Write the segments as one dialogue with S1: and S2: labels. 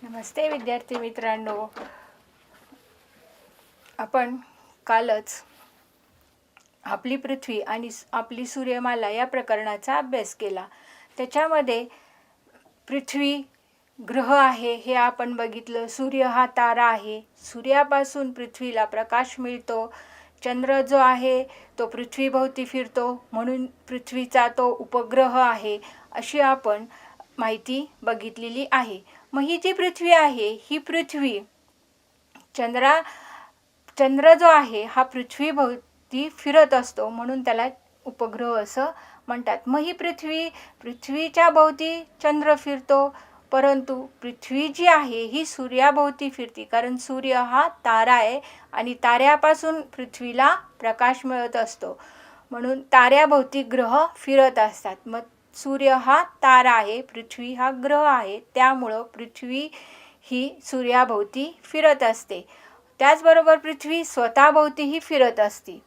S1: नमस्ते विद्यार्थी मित्रांनो, आपण कालच आपली पृथ्वी आणि आपली सूर्यमाला या प्रकरणाचा अभ्यास केला. त्याच्यामध्ये पृथ्वी ग्रह आहे हे आपण बघितलं. सूर्य हा तारा आहे. सूर्यापासून पृथ्वीला प्रकाश मिळतो. चंद्र जो आहे तो पृथ्वीभोवती फिरतो, म्हणून पृथ्वीचा तो उपग्रह आहे, अशी आपण माहिती बघितलेली आहे. मग ही जी पृथ्वी आहे, ही पृथ्वी चंद्र जो आहे हा पृथ्वीभोवती फिरत असतो, म्हणून त्याला उपग्रह असं म्हणतात. मग ही पृथ्वीच्या भोवती चंद्र फिरतो, परंतु पृथ्वी जी आहे ही सूर्याभोवती फिरते, कारण सूर्य हा तारा आहे आणि ताऱ्यापासून पृथ्वीला प्रकाश मिळत असतो, म्हणून ताऱ्याभोवती ग्रह फिरत असतात. मग सूर्य हा तारा आहे, पृथ्वी हा ग्रह आहे, त्यामुळं पृथ्वी ही सूर्याभोवती फिरत असते. त्याचबरोबर पृथ्वी स्वतःभोवतीही फिरत असते.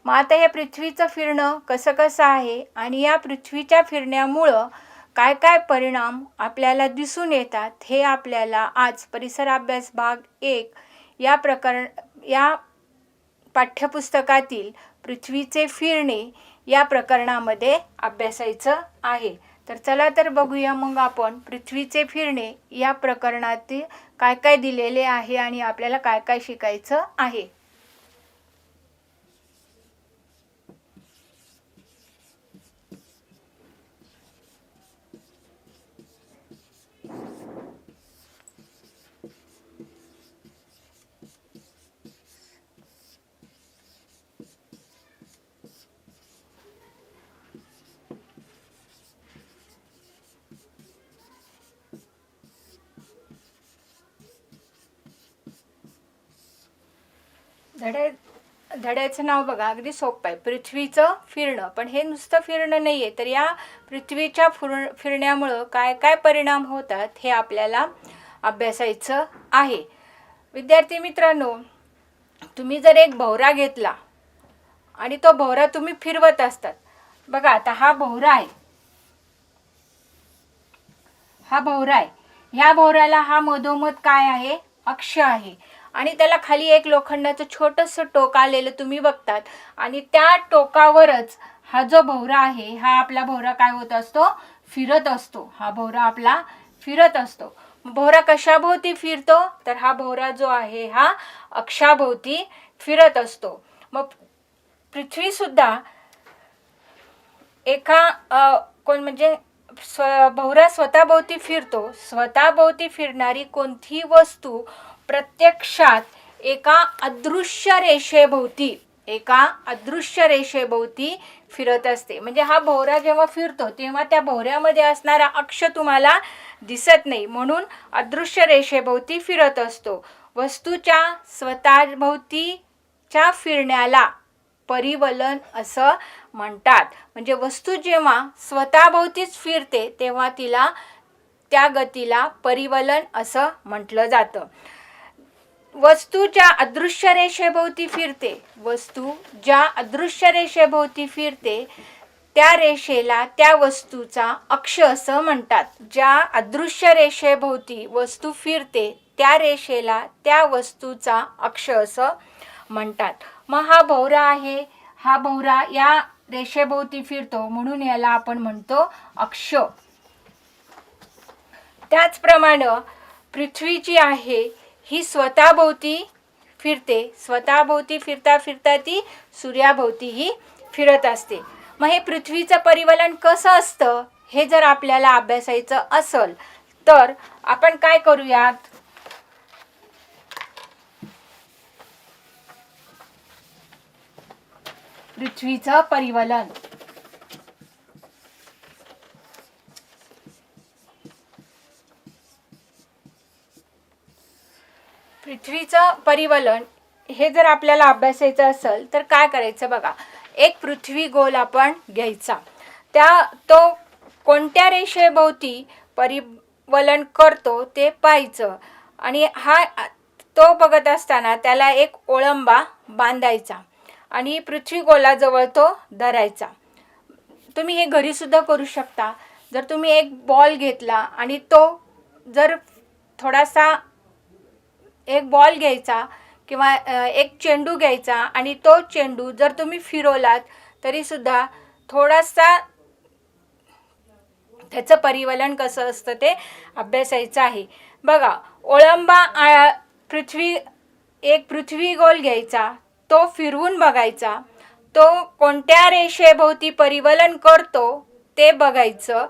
S1: मग आता या पृथ्वीचं फिरणं कसं आहे आणि या पृथ्वीच्या फिरण्यामुळं काय काय परिणाम आपल्याला दिसून येतात, हे आपल्याला आज परिसर अभ्यास भाग 1 या पाठ्यपुस्तकातील पृथ्वीचे फिरणे या प्रकरणामध्ये अभ्यासायचं आहे. तर चला तर बघूया मग आपण पृथ्वीचे फिरणे या प्रकरणातील काय काय दिलेले आहे आणि आपल्याला काय काय शिकायचं आहे. धड्याचं नाव बघा, अगदी सोपं आहे. पृथ्वीचं फिरणं. पण हे नुसतं फिरणं नाही आहे, तर या पृथ्वीच्या फिरण्यामुळं काय काय परिणाम होतात हे आपल्याला अभ्यासायचं आहे. विद्यार्थी मित्रांनो, तुम्ही जर एक भोवरा घेतला आणि तो भोवरा तुम्ही फिरवत असतात. बघा, आता हा भोवरा आहे, ह्या भोवऱ्याला हा मधोमध काय आहे, अक्ष आहे, आणि त्याला खाली एक लोखंडाचं छोटंसं टोक आलेलं तुम्ही बघतात, आणि त्या टोकावरच हा जो भोवरा आहे, हा आपला भोवरा काय होत असतो, फिरत असतो. हा भोवरा आपला फिरत असतो. भोवरा कशाभोवती फिरतो, तर हा भोवरा जो आहे हा अक्षाभोवती फिरत असतो. मग पृथ्वी सुद्धा भोवरा स्वतःभोवती फिरतो. स्वतःभोवती फिरणारी कोणती वस्तू प्रत्यक्षात एका अदृश्य रेषेभोवती फिरत असते. म्हणजे हा भोवरा जेव्हा फिरतो तेव्हा त्या भोवऱ्यामध्ये असणारा अक्ष तुम्हाला दिसत नाही, म्हणून अदृश्य रेषेभोवती फिरत असतो. वस्तूच्या स्वतःभोवतीच्या फिरण्याला परिवलन असं म्हणतात. म्हणजे वस्तू जेव्हा स्वतःभोवतीच फिरते तेव्हा त्या गतीला परिवलन असं म्हटलं जातं. वस्तू ज्या अदृश्य रेषेभोवती फिरते त्या रेषेला त्या वस्तूचा अक्ष असं म्हणतात. ज्या अदृश्य रेषेभोवती वस्तू फिरते त्या रेषेला त्या वस्तूचा अक्ष असं म्हणतात. मग हा भोवरा आहे, हा भोवरा या रेषेभोवती फिरतो, म्हणून याला आपण म्हणतो अक्ष. त्याचप्रमाणे पृथ्वी जी आहे ही स्वतःभोवती फिरते. स्वतःभोवती फिरता फिरता ती सूर्याभोवतीही फिरत असते. मग हे पृथ्वीचं परिवलन कसं असतं हे जर आपल्याला अभ्यासायचं असेल तर आपण काय करूयात, पृथ्वीचं परिवलन. पृथ्वीचं परिवलन हे जर आपल्याला अभ्यासायचं असेल तर काय करायचं बघा. एक पृथ्वी गोल आपण घ्यायचा, तो कोणत्या रेषेभोवती परिवलन करतो ते पाहायचं, आणि तो बघत असताना त्याला एक ओळंबा बांधायचा आणि पृथ्वी गोलाजवळ तो धरायचा. तुम्ही हे घरी सुद्धा करू शकता. जर तुम्ही एक बॉल घेतला आणि तो जर थोडासा एक बॉल घ्यायचा किंवा एक चेंडू घ्यायचा आणि तो चेंडू जर तुम्ही फिरवलात तरीसुद्धा थोडासा त्याचं परिवलन कसं असतं ते अभ्यासायचं आहे. बघा, ओळंबा पृथ्वी गोल घ्यायचा, तो फिरवून बघायचा, तो कोणत्या रेषेभोवती परिवलन करतो ते बघायचं.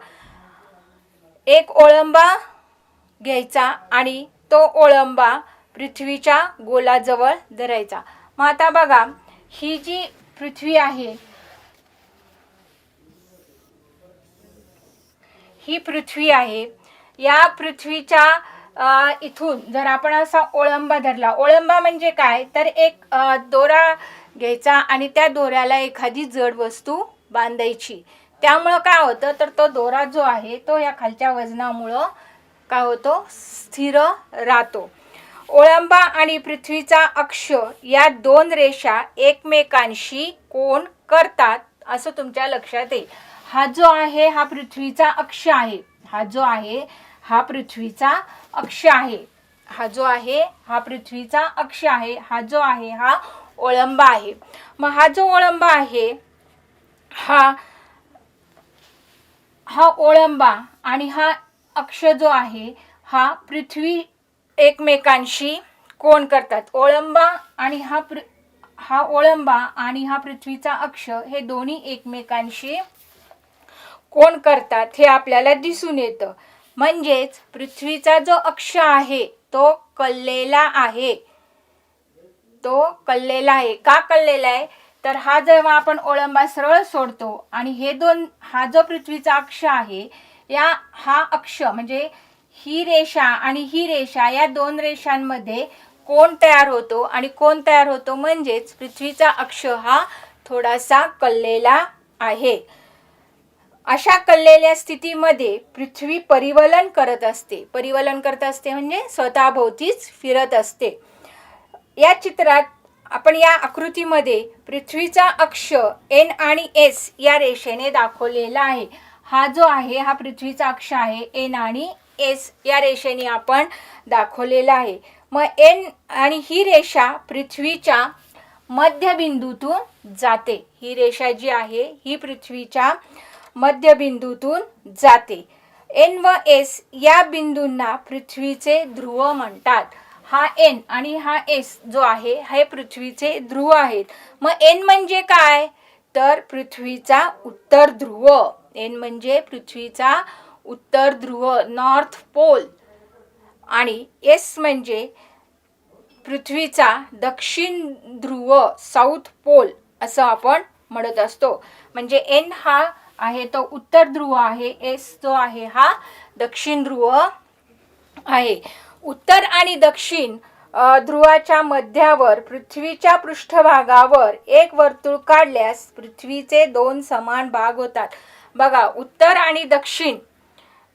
S1: एक ओळंबा घ्यायचा आणि तो ओळंबा पृथ्वीच्या गोलाजवळ धरायचा. मग आता बघा, ही जी पृथ्वी आहे, ही पृथ्वी आहे. या पृथ्वीच्या इथून जर आपण असा ओळंबा धरला, ओळंबा म्हणजे काय तर एक दोरा घ्यायचा आणि त्या दोऱ्याला एखादी जड वस्तू बांधायची. त्यामुळं काय होतं तर तो दोरा जो आहे तो या खालच्या वजनामुळं काय होतो, स्थिर राहतो. ओळंबा आणि पृथ्वीचा अक्ष या दोन रेषा एकमेकांशी कोन करतात असं तुमच्या लक्षात येईल. हा जो आहे हा पृथ्वीचा अक्ष आहे, हा जो आहे हा पृथ्वीचा अक्ष आहे, हा जो आहे हा पृथ्वीचा अक्ष आहे, हा जो आहे हा ओळंबा आहे. मग हा जो ओळंबा आहे हा ओळंबा आणि हा अक्ष जो आहे हा पृथ्वी एकमेकांशी कोन करतात. ओळंबा आणि हा ओळंबा आणि हा पृथ्वीचा अक्ष हे दोन्ही एकमेकांशी कोन करतात हे आपल्याला दिसून येतं. म्हणजेच पृथ्वीचा जो अक्ष आहे तो कललेला आहे, तो कललेला आहे. का कललेला आहे तर हा जेव्हा आपण ओळंबा सरळ सोडतो आणि हे दोन, हा जो पृथ्वीचा अक्ष आहे हा अक्ष म्हणजे ही रेषा आणि ही रेषा या दोन रेषांमध्ये कोन तयार होतो आणि कोन तयार होतो म्हणजेच पृथ्वीचा अक्ष हा थोडासा कललेला आहे. अशा कललेल्या स्थितीमध्ये पृथ्वी परिवलन करत असते. परिवलन करत असते म्हणजे स्वतःभोवतीच फिरत असते. या चित्रात आपण या आकृतीमध्ये पृथ्वीचा अक्ष एन आणि एस या रेषेने दाखवलेला आहे. हा जो आहे हा पृथ्वीचा अक्ष आहे, एन आणि एस या रेषेने आपण दाखवलेला आहे. मग एन आणि ही रेषा पृथ्वीच्या मध्यबिंदूतून जाते. ही रेषा जी आहे ही पृथ्वीच्या मध्यबिंदूतून जाते. एन व एस या बिंदूंना पृथ्वीचे ध्रुव म्हणतात. हा एन आणि हा एस जो आहे हे पृथ्वीचे ध्रुव आहेत. मग एन म्हणजे काय तर पृथ्वीचा उत्तर ध्रुव. एन म्हणजे पृथ्वीचा उत्तर ध्रुव, नॉर्थ पोल, आणि एस म्हणजे पृथ्वीचा दक्षिण ध्रुव, साऊथ पोल असं आपण म्हणत असतो. म्हणजे एन हा आहे तो उत्तर ध्रुव आहे, एस जो आहे हा दक्षिण ध्रुव आहे. उत्तर आणि दक्षिण ध्रुवाच्या मध्यावर पृथ्वीच्या पृष्ठभागावर एक वर्तुळ काढल्यास पृथ्वीचे दोन समान भाग होतात. बघा, उत्तर आणि दक्षिण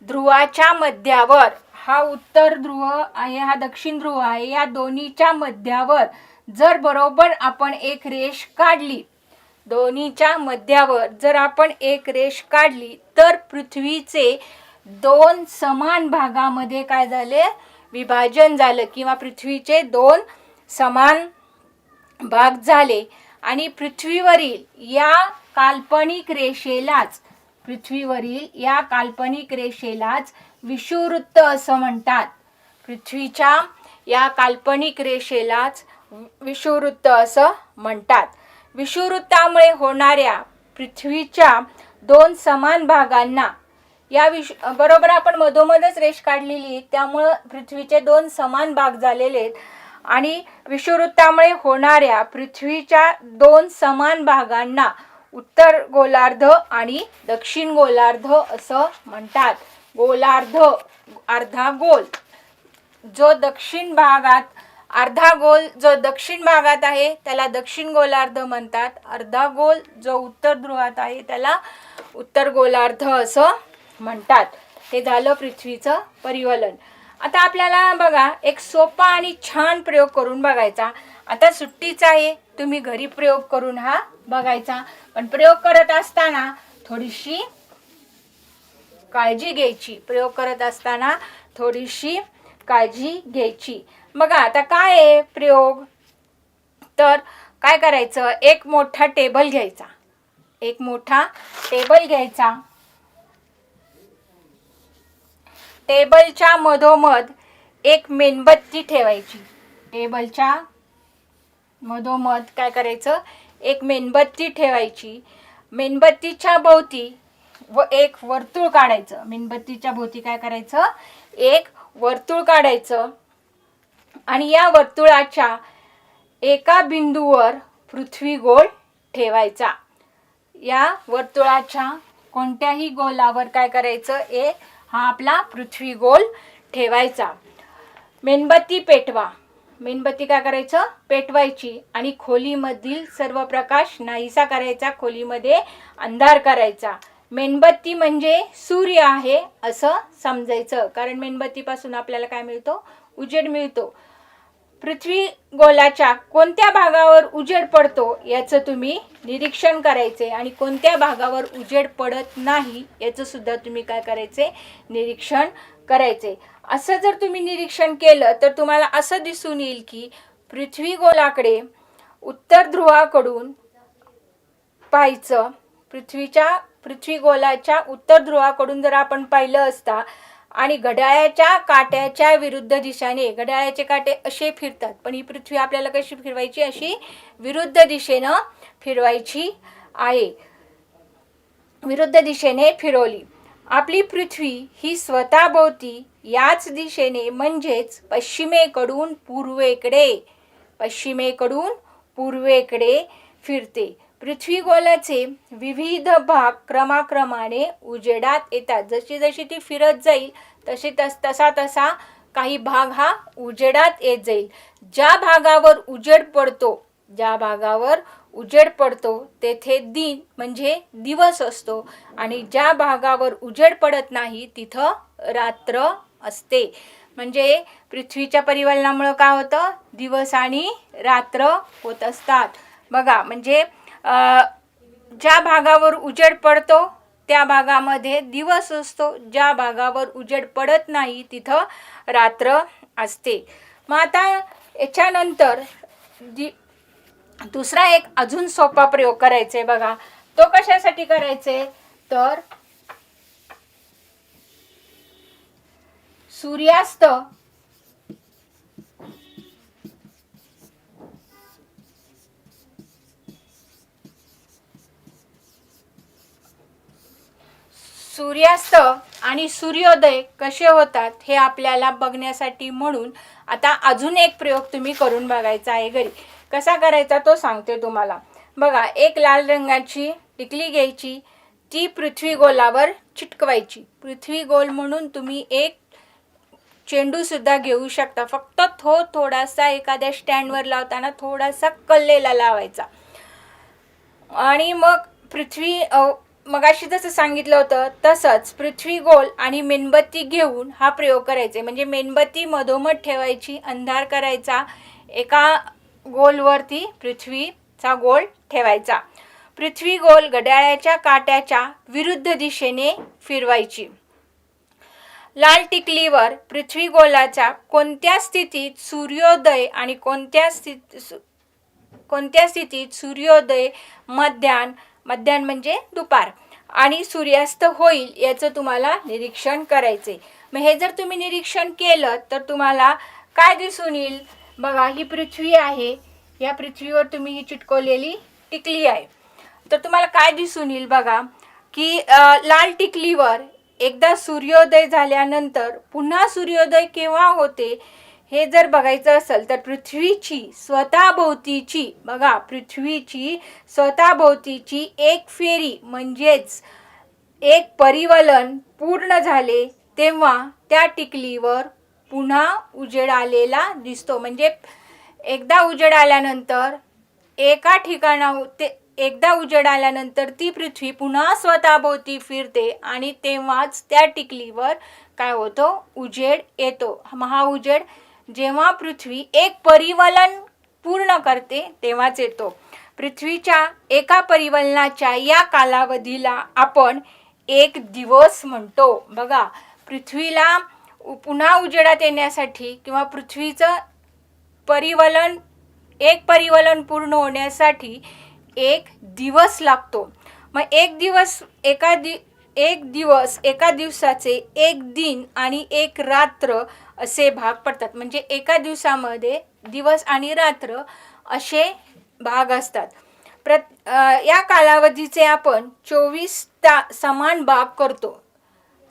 S1: ध्रुवाच्या मध्यावर, हा उत्तर ध्रुव आहे हा दक्षिण ध्रुव आहे, या दोन्हीच्या मध्यावर जर बरोबर आपण एक रेष काढली, दोन्हीच्या मध्यावर जर आपण एक रेष काढली तर पृथ्वीचे दोन समान भागामध्ये काय झाले, विभाजन झालं किंवा पृथ्वीचे दोन समान भाग झाले. आणि पृथ्वीवरील या काल्पनिक रेषेलाच विषुववृत्त असं म्हणतात. पृथ्वीच्या या काल्पनिक रेषेलाच विषुववृत्त असं म्हणतात. विषुववृत्तामुळे होणाऱ्या पृथ्वीच्या दोन समान भागांना या बरोबर आपण मधोमधच रेष काढलेली, त्यामुळं पृथ्वीचे दोन समान भाग झालेले आहेत. आणि विषुववृत्तामुळे होणाऱ्या पृथ्वीच्या दोन समान भागांना उत्तर गोलार्ध आणि दक्षिण गोलार्ध असं म्हणतात. गोलार्ध, अर्धा गोल जो दक्षिण भागात, अर्धा गोल जो दक्षिण भागात आहे त्याला दक्षिण गोलार्ध म्हणतात. अर्धा गोल जो उत्तर ध्रुवात आहे त्याला उत्तर गोलार्ध असं म्हणतात. हे झालं पृथ्वीचं परिवलन. आता आपल्याला बघा एक सोपा आणि छान प्रयोग करून बघायचा. आता सुट्टीच आहे, तुम्ही घरी प्रयोग करून हा बघायचा. पण प्रयोग करत असताना थोडीशी काळजी घ्यायची. काळजी घ्यायची. बघा आता काय आहे प्रयोग, तर काय करायचं, एक मोठा टेबल घ्यायचा, एक मोठा टेबल घ्यायचा, टेबलच्या मधोमध एक मेणबत्ती ठेवायची, टेबलच्या मधोमध काय करायचं, एक मेणबत्ती ठेवायची, मेणबत्तीच्या भोवती एक वर्तुळ काढायचं, मेणबत्तीच्या भोवती काय करायचं, एक वर्तुळ काढायचं आणि या वर्तुळाच्या एका बिंदूवर पृथ्वी गोल ठेवायचा. या वर्तुळाच्या कोणत्याही गोलावर काय करायचं, हा आपला पृथ्वी गोल ठेवायचा. मेणबत्ती पेटवा, मेणबत्ती काय करायचं, पेटवायची आणि खोलीमधील सर्व प्रकाश नाहीसा करायचा, खोलीमध्ये अंधार करायचा. मेणबत्ती म्हणजे सूर्य आहे असं समजायचं, कारण मेणबत्तीपासून आपल्याला काय मिळतो, उजेड मिळतो. पृथ्वी गोलाच्या कोणत्या भागावर उजेड पडतो याचं तुम्ही निरीक्षण करायचे आणि कोणत्या भागावर उजेड पडत नाही याचं सुद्धा तुम्ही काय करायचे, निरीक्षण करायचे. असं जर तुम्ही निरीक्षण केलं तर तुम्हाला असं दिसून येईल की पृथ्वी गोलाकडे उत्तर ध्रुवाकडून पाहायचं, पृथ्वी गोलाच्या उत्तर ध्रुवाकडून जर आपण पाहिलं असता आणि घड्याळाच्या काट्याच्या विरुद्ध दिशेने, घड्याळाचे काटे असे फिरतात पण ही पृथ्वी आपल्याला कशी फिरवायची, अशी विरुद्ध दिशेनं फिरवायची आहे, विरुद्ध दिशेने फिरवली. आपली पृथ्वी ही स्वतःभोवती याच दिशेने म्हणजेच पश्चिमेकडून पूर्वेकडे फिरते. पृथ्वी गोलाचे विविध भाग क्रमाक्रमाने उजेडात येतात, जशी जशी ती फिरत जाईल तसा काही भाग हा उजेडात येत जाईल. ज्या भागावर उजेड पडतो तेथे दिन म्हणजे दिवस असतो आणि ज्या भागावर उजेड पडत नाही तिथं रात्र असते. म्हणजे पृथ्वीच्या परिवलनामुळे काय होतं, दिवस आणि रात्र होत असतात. बघा म्हणजे ज्या भागावर उजेड पडतो त्या भागामध्ये दिवस असतो, ज्या भागावर उजेड पडत नाही तिथं रात्र असते. मग आता याच्यानंतर दुसरा एक अजून सोपा प्रयोग करायचे. बघा तो कशासाठी करायचे, तर सूर्यास्त आणि सूर्योदय कसे होतात हे आपल्याला बघण्यासाठी म्हणून आता अजून एक प्रयोग तुम्ही करून बघायचा आहे घरी. कसा करायचा तो सांगते तुम्हाला. बघा एक लाल रंगाची टिकली घ्यायची, ती पृथ्वी गोलावर चिटकवायची. पृथ्वी गोल म्हणून तुम्ही एक चेंडू सुद्धा घेऊ शकता, फक्त थोडासा एखाद्या स्टँडवर लावताना थोडासा कल्लेला लावायचा आणि मग मगाशी जसं सांगितलं होतं तसंच पृथ्वी गोल आणि मेणबत्ती घेऊन हा प्रयोग करायचे. म्हणजे मेणबत्ती मधोमध ठेवायची, अंधार करायचा, एका गोलवरती पृथ्वीचा गोल ठेवायचा. पृथ्वी गोल घड्याळाच्या काट्याच्या विरुद्ध दिशेने फिरवायची. लाल टिकलीवर पृथ्वी गोलाच्या कोणत्या स्थितीत सूर्योदय आणि कोणत्या स्थितीत सूर्योदय, मध्याह्न म्हणजे दुपार आणि सूर्यास्त होईल याचं तुम्हाला निरीक्षण करायचे. मग हे जर तुम्ही निरीक्षण केलं तर तुम्हाला काय दिसून येईल. बघा ही पृथ्वी आहे, या पृथ्वीवर तुम्ही ही चिटकवलेली टिकली आहे, तर तुम्हाला काय दिसून येईल. बघा की लाल टिकलीवर एकदा सूर्योदय झाल्यानंतर पुन्हा सूर्योदय केव्हा होते हे जर बघायचं असेल तर पृथ्वीची स्वतःभोवतीची एक फेरी म्हणजेच एक परिवलन पूर्ण झाले तेव्हा त्या टिकलीवर पुन्हा उजेड आलेला दिसतो. म्हणजे एकदा उजेड आल्यानंतर ती पृथ्वी पुन्हा स्वतःभोवती फिरते आणि तेव्हाच त्या टिकलीवर काय होतं, उजेड येतो. हा उजेड जेव्हा पृथ्वी एक परिवलन पूर्ण करते तेव्हाच येतो. पृथ्वीच्या एका परिवलनाच्या या कालावधीला आपण एक दिवस म्हणतो. बघा पृथ्वीला पुन्हा उजेडात येण्यासाठी किंवा पृथ्वीचं परिवलन पूर्ण होण्यासाठी एक दिवस लागतो. मग एक दिवस एका दिवसाचे एक दिन आणि एक रात्र असे भाग पडतात. म्हणजे एका दिवसामध्ये दिवस आणि रात्र असे भाग असतात. या कालावधीचे आपण 24 समान भाग करतो.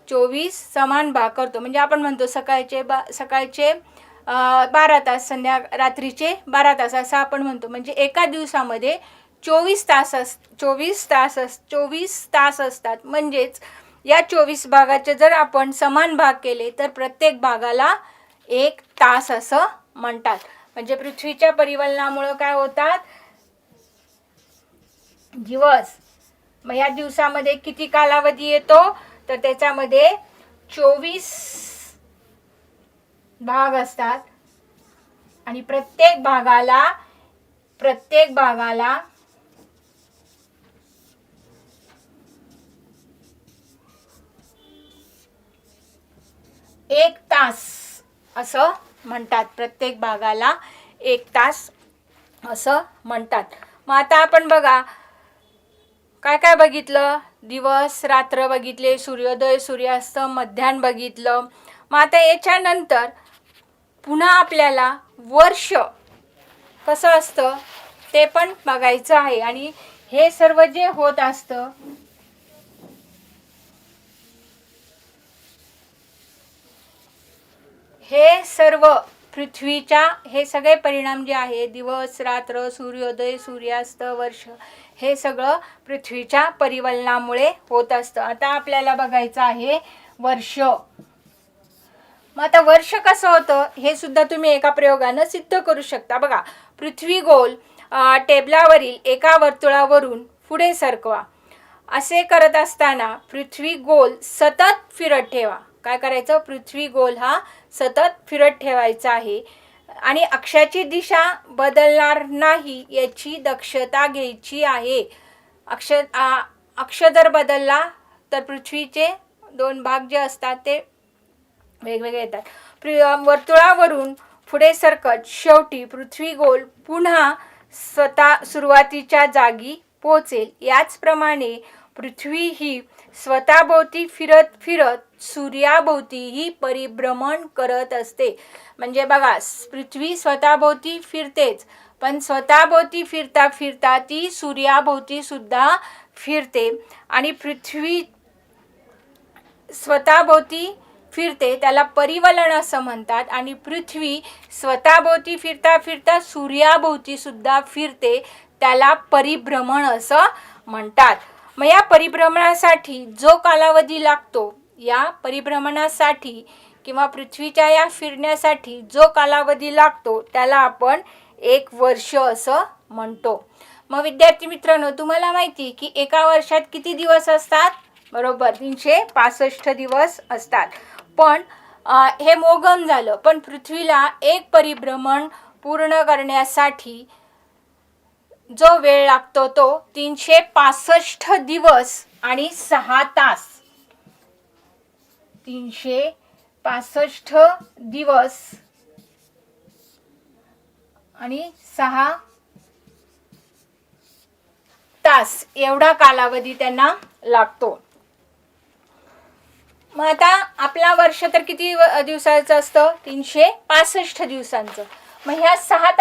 S1: 24 समान भाग करतो. म्हणजे आपण म्हणतो सकाळचे 12 तास, रात्रीचे 12 तास असं आपण म्हणतो. म्हणजे एका दिवसामध्ये 24 तास असतात. म्हणजेच या 24 भागाचे जर आपण समान भाग केले तर प्रत्येक भागाला 1 तास असं म्हणतात. म्हणजे पृथ्वीच्या परिवलनामुळे काय होतात, दिवस. मग या दिवसामध्ये किती कालावधी येतो तर त्याच्यामध्ये 24 भाग असतात आणि प्रत्येक भागाला 1 तास असं म्हणतात. प्रत्येक भागाला 1 तास असं म्हणतात. मग आता आपण बघा काय काय बघितलं. दिवस रात्र बघितले, सूर्योदय सूर्यास्त, मध्यान्ह बघितलं. मग आता याच्यानंतर पुन्हा आपल्याला वर्ष कसं असतं ते पण बघायचं आहे. आणि हे सर्व जे होत असतं हे सर्व पृथ्वीच्या हे सगळे परिणाम जे आहे, दिवस रात्र सूर्योदय सूर्यास्त वर्ष, हे सगळं पृथ्वीच्या परिवलनामुळे होत असतं. आता आपल्याला बघायचं आहे वर्ष. मग आता वर्ष कसं होतं हे सुद्धा तुम्ही एका प्रयोगानं सिद्ध करू शकता. बघा, पृथ्वी गोल टेबलावरील एका वर्तुळावरून पुढे सरकवा. असे करत असताना पृथ्वी गोल सतत फिरत ठेवा. काय करायचं, पृथ्वी गोल हा सतत फिरत ठेवायचा आहे आणि अक्षाची दिशा बदलणार नाही याची दक्षता घ्यायची आहे. अक्ष जर बदलला तर पृथ्वीचे 2 भाग जे असतात ते वेगवेगळे येतात. वर्तुळावरून पुढे सरकत शेवटी पृथ्वी गोल पुन्हा सुरुवातीच्या जागी पोहोचेल. याचप्रमाणे पृथ्वी ही स्वतःभोवती फिरत सूर्याभोवतीही परिभ्रमण करत असते. म्हणजे बघा, पृथ्वी स्वतःभोवती फिरतेच, पण स्वतःभोवती फिरता फिरता ती सूर्याभोवती सुद्धा फिरते. आणि पृथ्वी स्वतःभोवती फिरते त्याला परिवलन असं म्हणतात. आणि पृथ्वी स्वतःभोवती फिरता फिरता सूर्याभोवती सुद्धा फिरते त्याला परिभ्रमण असं म्हणतात. मग या परिभ्रमणासाठी जो कालावधी लागतो, या परिभ्रमणासाठी किंवा पृथ्वीच्या या फिरण्यासाठी जो कालावधी लागतो त्याला आपण 1 वर्ष असं म्हणतो. मग विद्यार्थी मित्रांनो, तुम्हाला माहिती की एका वर्षात किती दिवस असतात? बरोबर, 365 दिवस असतात. पण हे मोगम झालं. पण पृथ्वीला एक परिभ्रमण पूर्ण करण्यासाठी जो वेळ लागतो तो 365 दिवस आणि 6 तास. 365 दिवस आणि 6 तास एवढा कालावधी त्यांना लागतो. मग आता आपला वर्ष तर किती दिवसाचं असतं? 365 दिवसांचं. मग ह्या 6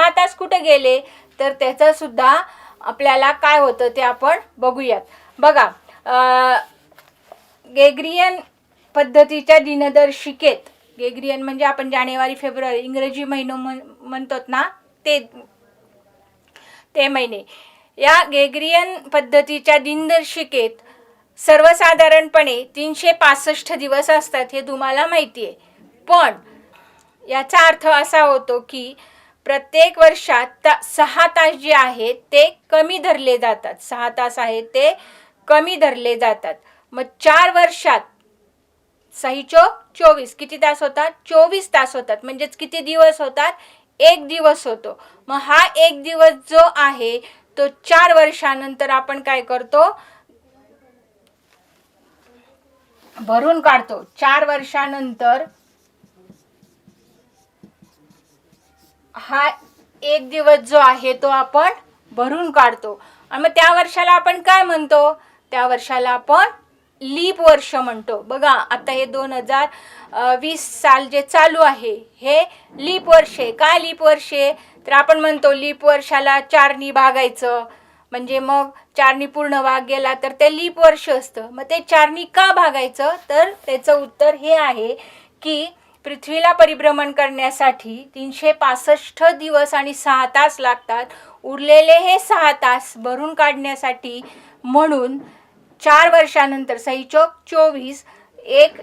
S1: तास कुठे गेले तर त्याचं सुद्धा आपल्याला काय होतं ते आपण बघूयात. बघा, ग्रेगोरियन पद्धतीच्या दिनदर्शिकेत, ग्रेगोरियन म्हणजे आपण जानेवारी फेब्रुवारी इंग्रजी महिने म्हणतो ना ते महिने, या ग्रेगोरियन पद्धतीच्या दिनदर्शिकेत सर्वसाधारणपणे 365 दिवस असतात, हे तुम्हाला माहिती आहे. पण याचा अर्थ असा होतो की प्रत्येक वर्षात 6 तास जे आहेत ते कमी धरले जातात. 6 तास आहेत ते कमी धरले जातात. मग 4 वर्षात 6 चोक 24 किती तास होतात? 24 तास होतात. म्हणजेच किती दिवस होतात? 1 दिवस होतो. मग हा 1 दिवस जो आहे तो 4 वर्षानंतर आपण काय करतो? भरून काढतो. 4 वर्षानंतर हा एक दिवस जो आहे तो आपण भरून काढतो. आणि मग त्या वर्षाला आपण काय म्हणतो? त्या वर्षाला आपण लीप वर्ष म्हणतो. बघा आता हे 2020 साल जे चालू आहे हे लीप वर्ष आहे. काय लीप वर्ष आहे? तर आपण म्हणतो लीप वर्षाला 4नी भागायचं, म्हणजे मग 4नी पूर्ण भाग गेला तर ते लीप वर्ष असतं. मग ते 4नी का भागायचं? तर त्याचं उत्तर हे आहे की पृथ्वीला परिभ्रमण करण्यासाठी 365 दिवस आणि 6 तास लागतात. उरलेले हे 6 तास भरून काढण्यासाठी म्हणून 4 वर्षानंतर 6 × 24 एक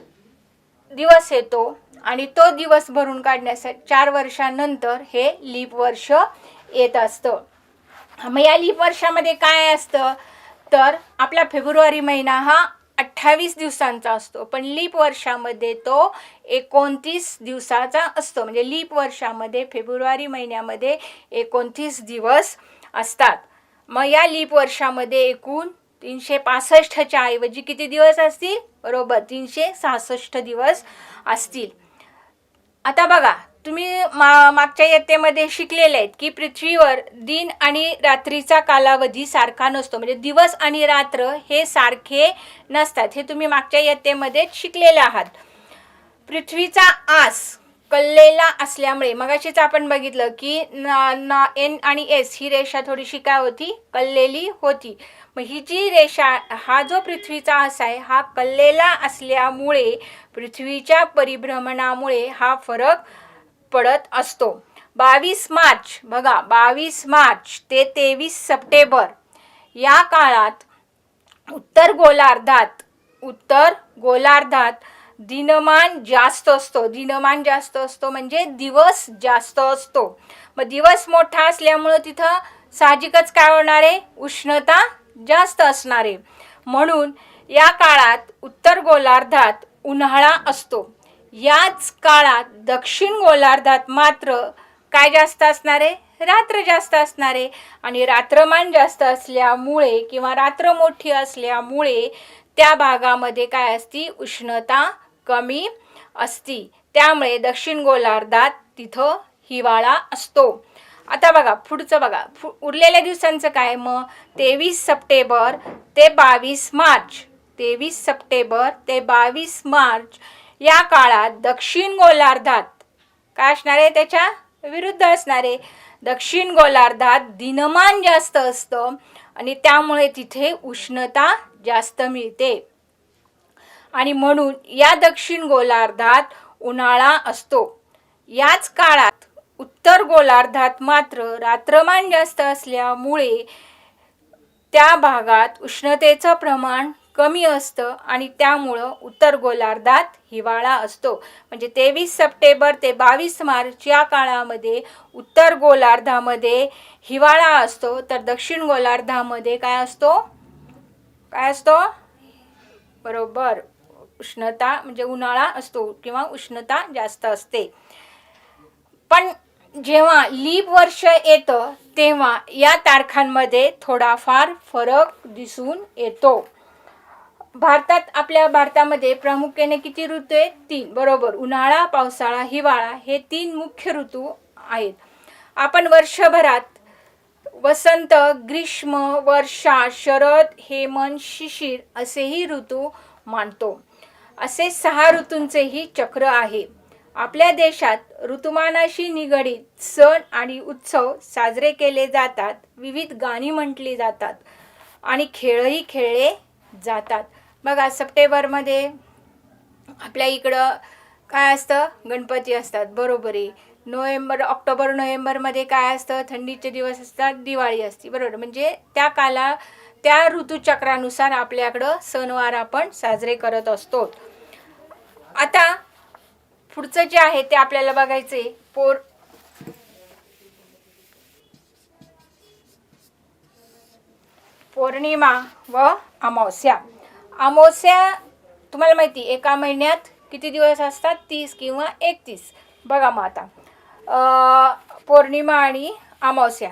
S1: दिवस येतो आणि तो दिवस भरून काढण्यासाठी 4 वर्षानंतर हे लीप वर्ष येत असतं. मग या लीप वर्षामध्ये काय असतं? तर आपला फेब्रुवारी महिना हा 28 दिवसांचा असतो, पण लीप वर्षामध्ये तो 29 दिवसाचा असतो. म्हणजे लीप वर्षामध्ये फेब्रुवारी महिन्यामध्ये 29 दिवस असतात. मग या लीप वर्षामध्ये एकूण 365च्या ऐवजी किती दिवस असतील? बरोबर 366 दिवस असतील. आता बघा, तुम्ही मागच्या इयत्तेमध्ये शिकलेले आहेत की पृथ्वीवर दिन आणि रात्रीचा कालावधी सारखा नसतो. म्हणजे दिवस आणि रात्र हे सारखे नसतात. हे तुम्ही मागच्या इयत्तेमध्ये शिकलेले आहात. पृथ्वीचा आस कललेला असल्यामुळे मगाशीच आपण बघितलं की एन आणि एस ही रेषा थोडीशी काय होती? कललेली होती. मग ही जी रेषा, हा जो पृथ्वीचा आस आहे हा कललेला असल्यामुळे पृथ्वीच्या परिभ्रमणामुळे हा फरक पडत असतो. 22 मार्च बघा, 22 मार्च ते 23 सप्टेंबर या काळात उत्तर गोलार्धात दिनमान जास्त असतो. दिनमान जास्त असतो म्हणजे दिवस जास्त असतो. मग दिवस मोठा असल्यामुळं तिथं साहजिकच काय होणार आहे? उष्णता जास्त असणार आहे. म्हणून या काळात उत्तर गोलार्धात उन्हाळा असतो. याच काळात दक्षिण गोलार्धात मात्र काय जास्त असणार आहे? रात्र जास्त असणार आहे. आणि रात्रमान जास्त असल्यामुळे किंवा रात्र मोठी असल्यामुळे त्या भागामध्ये काय असती? उष्णता कमी असती. त्यामुळे दक्षिण गोलार्धात तिथं हिवाळा असतो. आता बघा पुढचं बघा, उरलेल्या दिवसांचं काय? मग 23 सप्टेंबर ते 22 मार्च 23 सप्टेंबर ते 22 मार्च या काळात दक्षिण गोलार्धात काय असणार आहे? त्याच्या विरुद्ध असणार आहे. दक्षिण गोलार्धात दिनमान जास्त असतं आणि त्यामुळे तिथे उष्णता जास्त मिळते. आणि म्हणून या दक्षिण गोलार्धात उन्हाळा असतो. याच काळात उत्तर गोलार्धात मात्र रात्रमान जास्त असल्यामुळे त्या भागात उष्णतेचं प्रमाण कमी असतं आणि त्यामुळं उत्तर गोलार्धात हिवाळा असतो. म्हणजे 23 सप्टेंबर ते 22 मार्च या काळामध्ये उत्तर गोलार्धामध्ये हिवाळा असतो, तर दक्षिण गोलार्धामध्ये काय असतो? काय असतो? बरोबर, उष्णता म्हणजे उन्हाळा असतो किंवा उष्णता जास्त असते. पण जेव्हा लीप वर्ष येतं तेव्हा या तारखांमध्ये थोडाफार फरक दिसून येतो. आपल्या भारतामध्ये प्रामुख्याने किती ऋतू आहेत? 3. बरोबर, उन्हाळा, पावसाळा, हिवाळा हे 3 मुख्य ऋतू आहेत. आपण वर्षभरात वसंत, ग्रीष्म, वर्षा, शरद, हेमंत, शिशिर असेही ऋतू मानतो. असे 6 ऋतूंचेही चक्र आहे. आपल्या देशात ऋतुमानाशी निगडीत सण आणि उत्सव साजरे केले जातात. विविध गाणी म्हटली जातात आणि खेळही खेळले जातात. बघा, सप्टेंबरमध्ये आपल्या इकडं काय असतं? गणपती असतात. बरोबर आहे. ऑक्टोबर नोव्हेंबरमध्ये काय असतं? थंडीचे दिवस असतात, दिवाळी असते. बरोबर, म्हणजे त्या ऋतुचक्रानुसार आपल्याकडं सणवार आपण साजरे करत असतो. आता पुढचं जे आहे ते आपल्याला बघायचे पौर्णिमा व अमावस्या. अमावस्या तुम्हाला माहिती एका महिन्यात किती दिवस असतात? 30 किंवा 31. बघा मग आता पौर्णिमा आणि अमावस्या.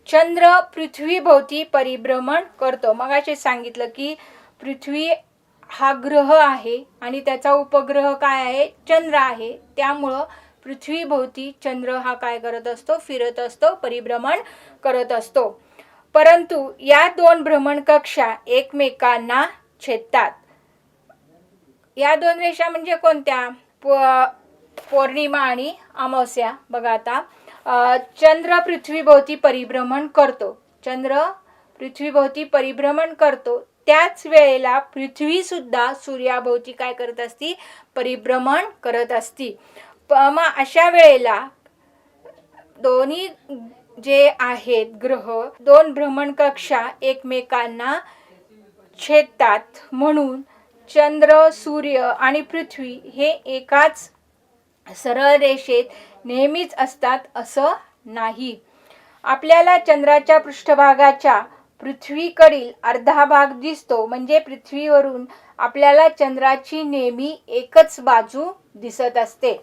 S1: चंद्र पृथ्वीभोवती परिभ्रमण करतो. मगाशी सांगितलं की पृथ्वी हा ग्रह आहे आणि त्याचा उपग्रह काय आहे, चंद्र आहे. त्यामुळं पृथ्वीभोवती चंद्र हा काय करत असतो, फिरत असतो, परिभ्रमण करत असतो. परंतु या दोन भ्रमण कक्षा एकमेकांना छेदतात. या दोन रेषा म्हणजे कोणत्या, पौर्णिमा आणि अमावस्या. बघा आता चंद्र पृथ्वीभोवती परिभ्रमण करतो, चंद्र पृथ्वीभोवती परिभ्रमण करतो, त्याच वेळेला पृथ्वी सुद्धा सूर्याभोवती काय करत असती, परिभ्रमण करत असती. मग अशा वेळेला दोन्ही जे आहेत ग्रह, दोन भ्रमण कक्षा एकमेकांना छेदतात. म्हणून चंद्र, सूर्य आणि पृथ्वी हे एकाच सरळ रेषेत नेहमीच असतात असं नाही. आपल्याला चंद्राच्या पृष्ठभागाच्या पृथ्वीकडील अर्धा भाग दिसतो, म्हणजे पृथ्वीवरून आपल्याला चंद्राची नेहमी एकच बाजू दिसत असते.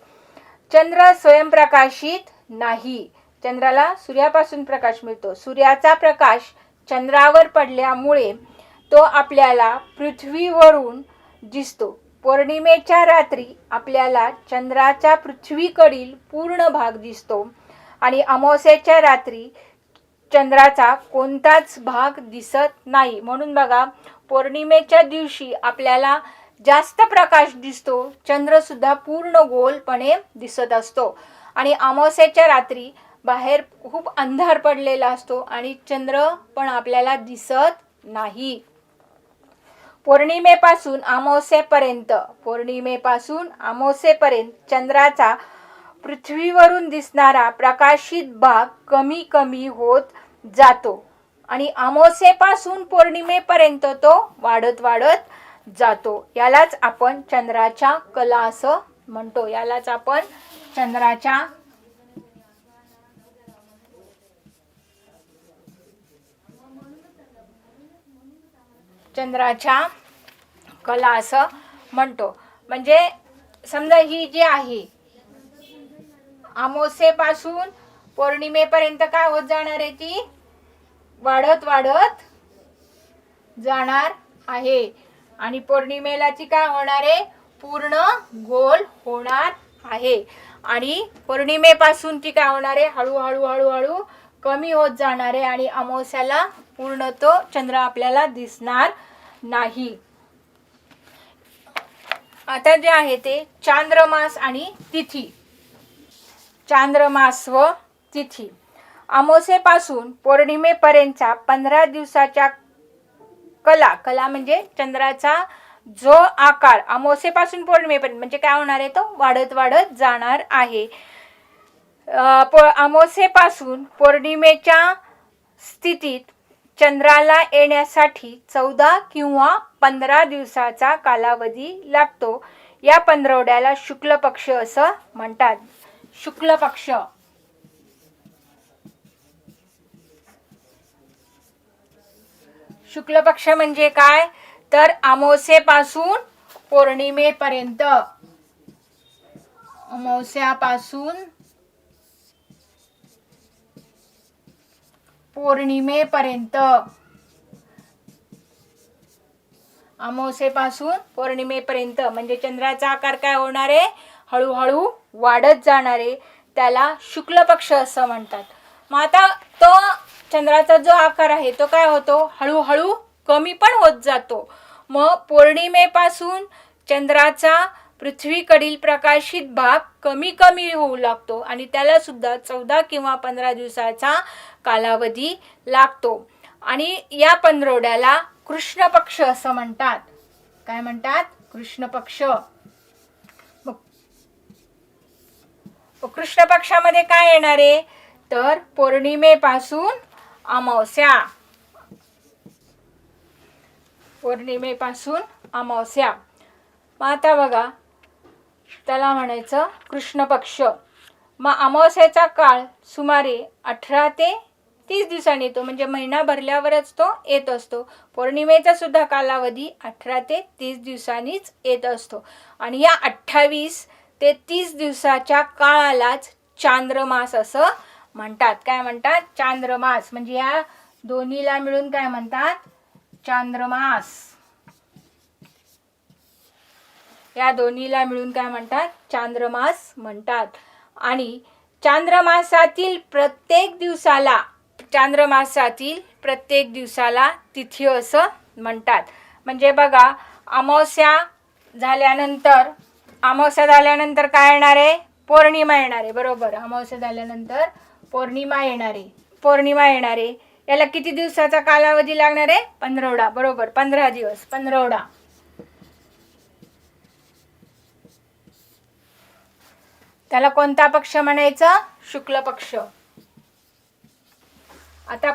S1: चंद्र स्वयंप्रकाशित नाही. चंद्राला सूर्यापासून प्रकाश मिळतो. सूर्याचा प्रकाश चंद्रावर पडल्यामुळे तो आपल्याला पृथ्वीवरून दिसतो. पौर्णिमेच्या रात्री आपल्याला चंद्राचा पृथ्वीकडील पूर्ण भाग दिसतो आणि अमावस्येच्या रात्री चंद्राचा कोणताच भाग दिसत नाही. म्हणून बघा, पौर्णिमेच्या दिवशी आपल्याला जास्त प्रकाश दिसतो, चंद्र सुद्धा पूर्ण गोलपणे दिसत असतो. आणि अमावस्येच्या रात्री बाहेर खूप अंधार पडलेला असतो आणि चंद्र पण आपल्याला दिसत नाही. पौर्णिमेपासून अमावस्येपर्यंत चंद्राचा पृथ्वीवरून दिसणारा प्रकाशित भाग कमी कमी होत जातो आणि अमावस्येपासून पौर्णिमेपर्यंत तो वाढत जातो. यालाच आपण चंद्राच्या कला असं म्हणतो. यालाच आपण चंद्राच्या कला असं म्हणतो. म्हणजे समजा ही जी आहे, अमावस्येपासून पौर्णिमेपर्यंत काय होत जाणार आहे, ती वाढत जाणार आहे. आणि पौर्णिमेला ती काय होणार आहे, पूर्ण गोल होणार आहे. आणि पौर्णिमेपासून ती काय होणार आहे, हळूहळू कमी होत जाणार आहे आणि अमावस्याला पूर्ण तो चंद्र आपल्याला दिसणार नाही. आता जे आहे ते चांद्रमास आणि तिथी. चांद्रमास व तिथी. अमावस्येपासून पौर्णिमेपर्यंतचा 15 दिवसाच्या कला म्हणजे चंद्राचा जो आकार अमावस्येपासून पौर्णिमेपर्यंत म्हणजे काय होणार आहे, तो वाढत जाणार आहे. अमावस्येपासून पौर्णिमेच्या स्थितीत चंद्राला येण्यासाठी 14 किंवा 15 दिवसाचा कालावधी लागतो. या पंधरवड्याला शुक्ल पक्ष असं म्हणतात. शुक्ल पक्ष. शुक्ल पक्ष म्हणजे काय, तर अमावस्येपासून पौर्णिमेपर्यंत. अमावस्यापासून पौर्णिमेपर्यंत. अमावस्येपासून पौर्णिमेपर्यंत म्हणजे चंद्राचा आकार काय होणार आहे, हळूहळू वाढत जाणार आहे. त्याला शुक्ल पक्ष असं म्हणतात. मग आता तो चंद्राचा जो आकार आहे तो काय होतो, हळूहळू कमी पण होत जातो. मग पौर्णिमेपासून चंद्राचा पृथ्वीकडील प्रकाशित भाग कमी होऊ लागतो आणि त्याला सुद्धा 14 किंवा 15 दिवसाचा कालावधी लागतो. आणि या पंधरवड्याला कृष्ण पक्ष असं म्हणतात. काय म्हणतात, कृष्ण पक्ष. कृष्ण पक्षामध्ये काय येणार आहे, तर पौर्णिमेपासून अमावस्या. मग आता बघा, त्याला म्हणायचं कृष्ण पक्ष. मग अमावस्येचा काळ सुमारे 18 ते 30 दिवसांनी येतो, म्हणजे महिना भरल्यावरच तो येत असतो. पौर्णिमेचा सुद्धा कालावधी 18 ते 30 दिवसांनीच येत असतो. आणि या 28 ते 30 दिवसाच्या काळालाच चांद्रमास असं म्हणतात. काय म्हणतात, चांद्रमास. म्हणजे या दोन्हीला मिळून काय म्हणतात, चांद्रमास. या दोन्हीला मिळून काय म्हणतात? चांद्रमास म्हणतात. आणि चांद्रमासातील प्रत्येक दिवसाला तिथी असं म्हणतात. म्हणजे बघा, अमावस्या झाल्यानंतर काय येणार आहे? पौर्णिमा येणार आहे. बरोबर, अमावस्या झाल्यानंतर पौर्णिमा येणार आहे. याला किती दिवसाचा कालावधी लागणार आहे? 15. बरोबर, 15 दिवस, 15. त्याला कोणता पक्ष म्हणायचं? शुक्ल पक्ष. आता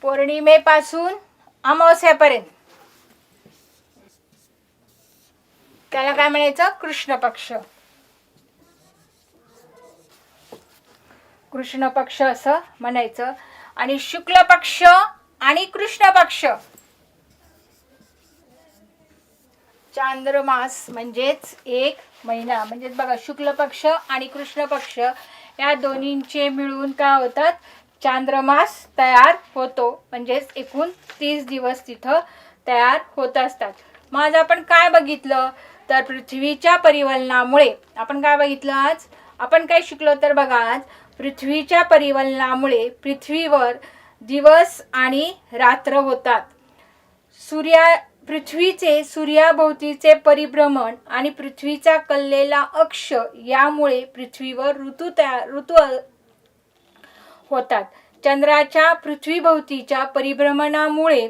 S1: पौर्णिमेपासून अमावस्यापर्यंत त्याला काय म्हणायचं? कृष्ण पक्ष असं म्हणायचं. आणि शुक्ल पक्ष आणि कृष्ण पक्ष, चांद्रमास म्हणजेच 1 महिना. म्हणजेच बघा, शुक्ल पक्ष आणि कृष्ण पक्ष या दोन्हींचे मिळून काय होतात? चांद्रमास तयार होतो. म्हणजेच एकूण 30 दिवस तिथं तयार होत असतात. मग आज आपण काय बघितलं? तर पृथ्वीच्या परिवलनामुळे आपण काय बघितलं? आज आपण काय शिकलो? तर बघा, आज पृथ्वीच्या परिवलनामुळे पृथ्वीवर दिवस आणि रात्र होतात. पृथ्वीचे सूर्याभोवतीचे परिभ्रमण आणि पृथ्वीचा कललेला अक्ष यामुळे पृथ्वीवर ऋतू होतात. चंद्राच्या पृथ्वीभोवतीच्या परिभ्रमणामुळे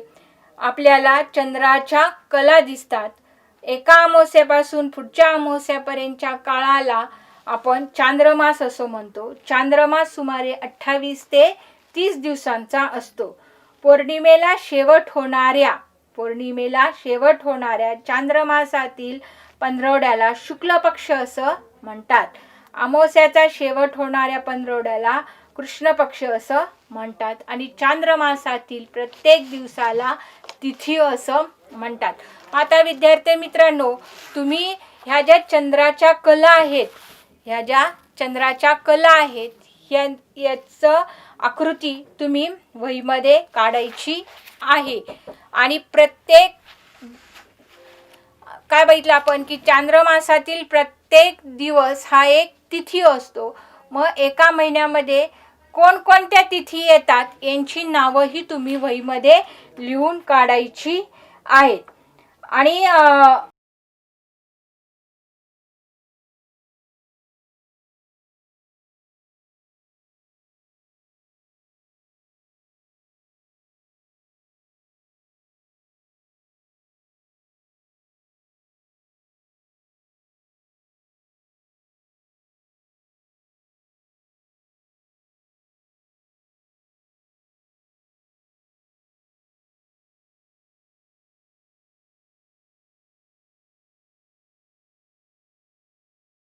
S1: आपल्याला चंद्राच्या कला दिसतात. एका अमावस्येपासून पुढच्या अमावस्यापर्यंतच्या काळाला आपण चांद्रमास असं म्हणतो. चांद्रमास सुमारे 28 ते 30 दिवसांचा असतो. पौर्णिमेला शेवट होणाऱ्या चांद्रमासातील 15वड्याला शुक्ल पक्ष असं म्हणतात. अमावस्याचा शेवट होणाऱ्या 15वड्याला कृष्ण पक्ष असं म्हणतात. आणि चांद्रमासातील प्रत्येक दिवसाला तिथी असं म्हणतात. आता विद्यार्थी मित्रांनो, तुम्ही ह्या ज्या चंद्राच्या कला आहेत याचं आकृती तुम्ही वहीमध्ये काढायची आहे. आणि प्रत्येक काय बघितलं आपण की चांद्रमासातील प्रत्येक दिवस हा एक तिथी असतो. मग एका महिन्यामध्ये कोणकोणत्या तिथी येतात यांची नावंही तुम्ही वहीमध्ये लिहून काढायची आहेत. आणि